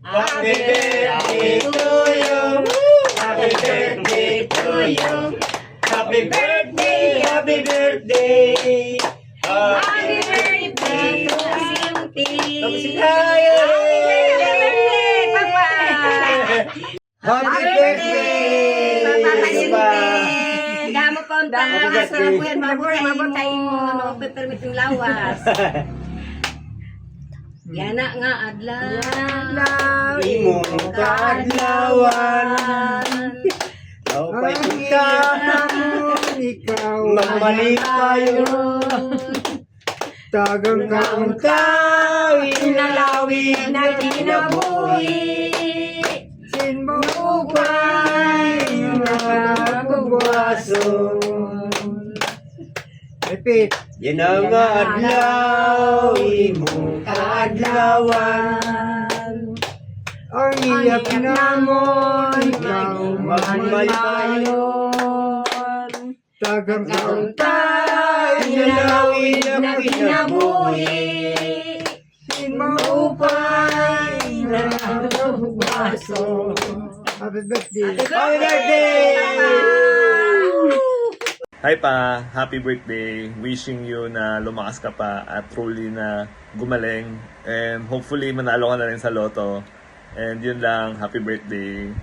Happy birthday to you. Happy birthday to you. Happy birthday, happy birthday. Happy birthday to Sinti. Tapos tayo. Papa. Happy birthday. Papa Papa. Sinti. Damo pa ang takas. Sarap po yan. Mabutay mo. Permit yung lawas. Yan na nga adlaw. Imong kaadlawan. Daupay kita. Ikaw Mamalipayo. tagang kaunta Tawin na lawin na kinabuhi. sinmukay Nakabuwaso. Repeat. Yan ang adlaw, imong kaadlawan. Ang iyak namon ikaw Mamalipayon. tagang kaunta Inalawin na kinabuhi. sinmukay Nakabuwaso. Happy birthday. Happy birthday! Hi pa, happy birthday. Wishing you na lumakas ka pa at truly na gumaling. And hopefully manalo ka na rin sa loto. And yun lang, happy birthday.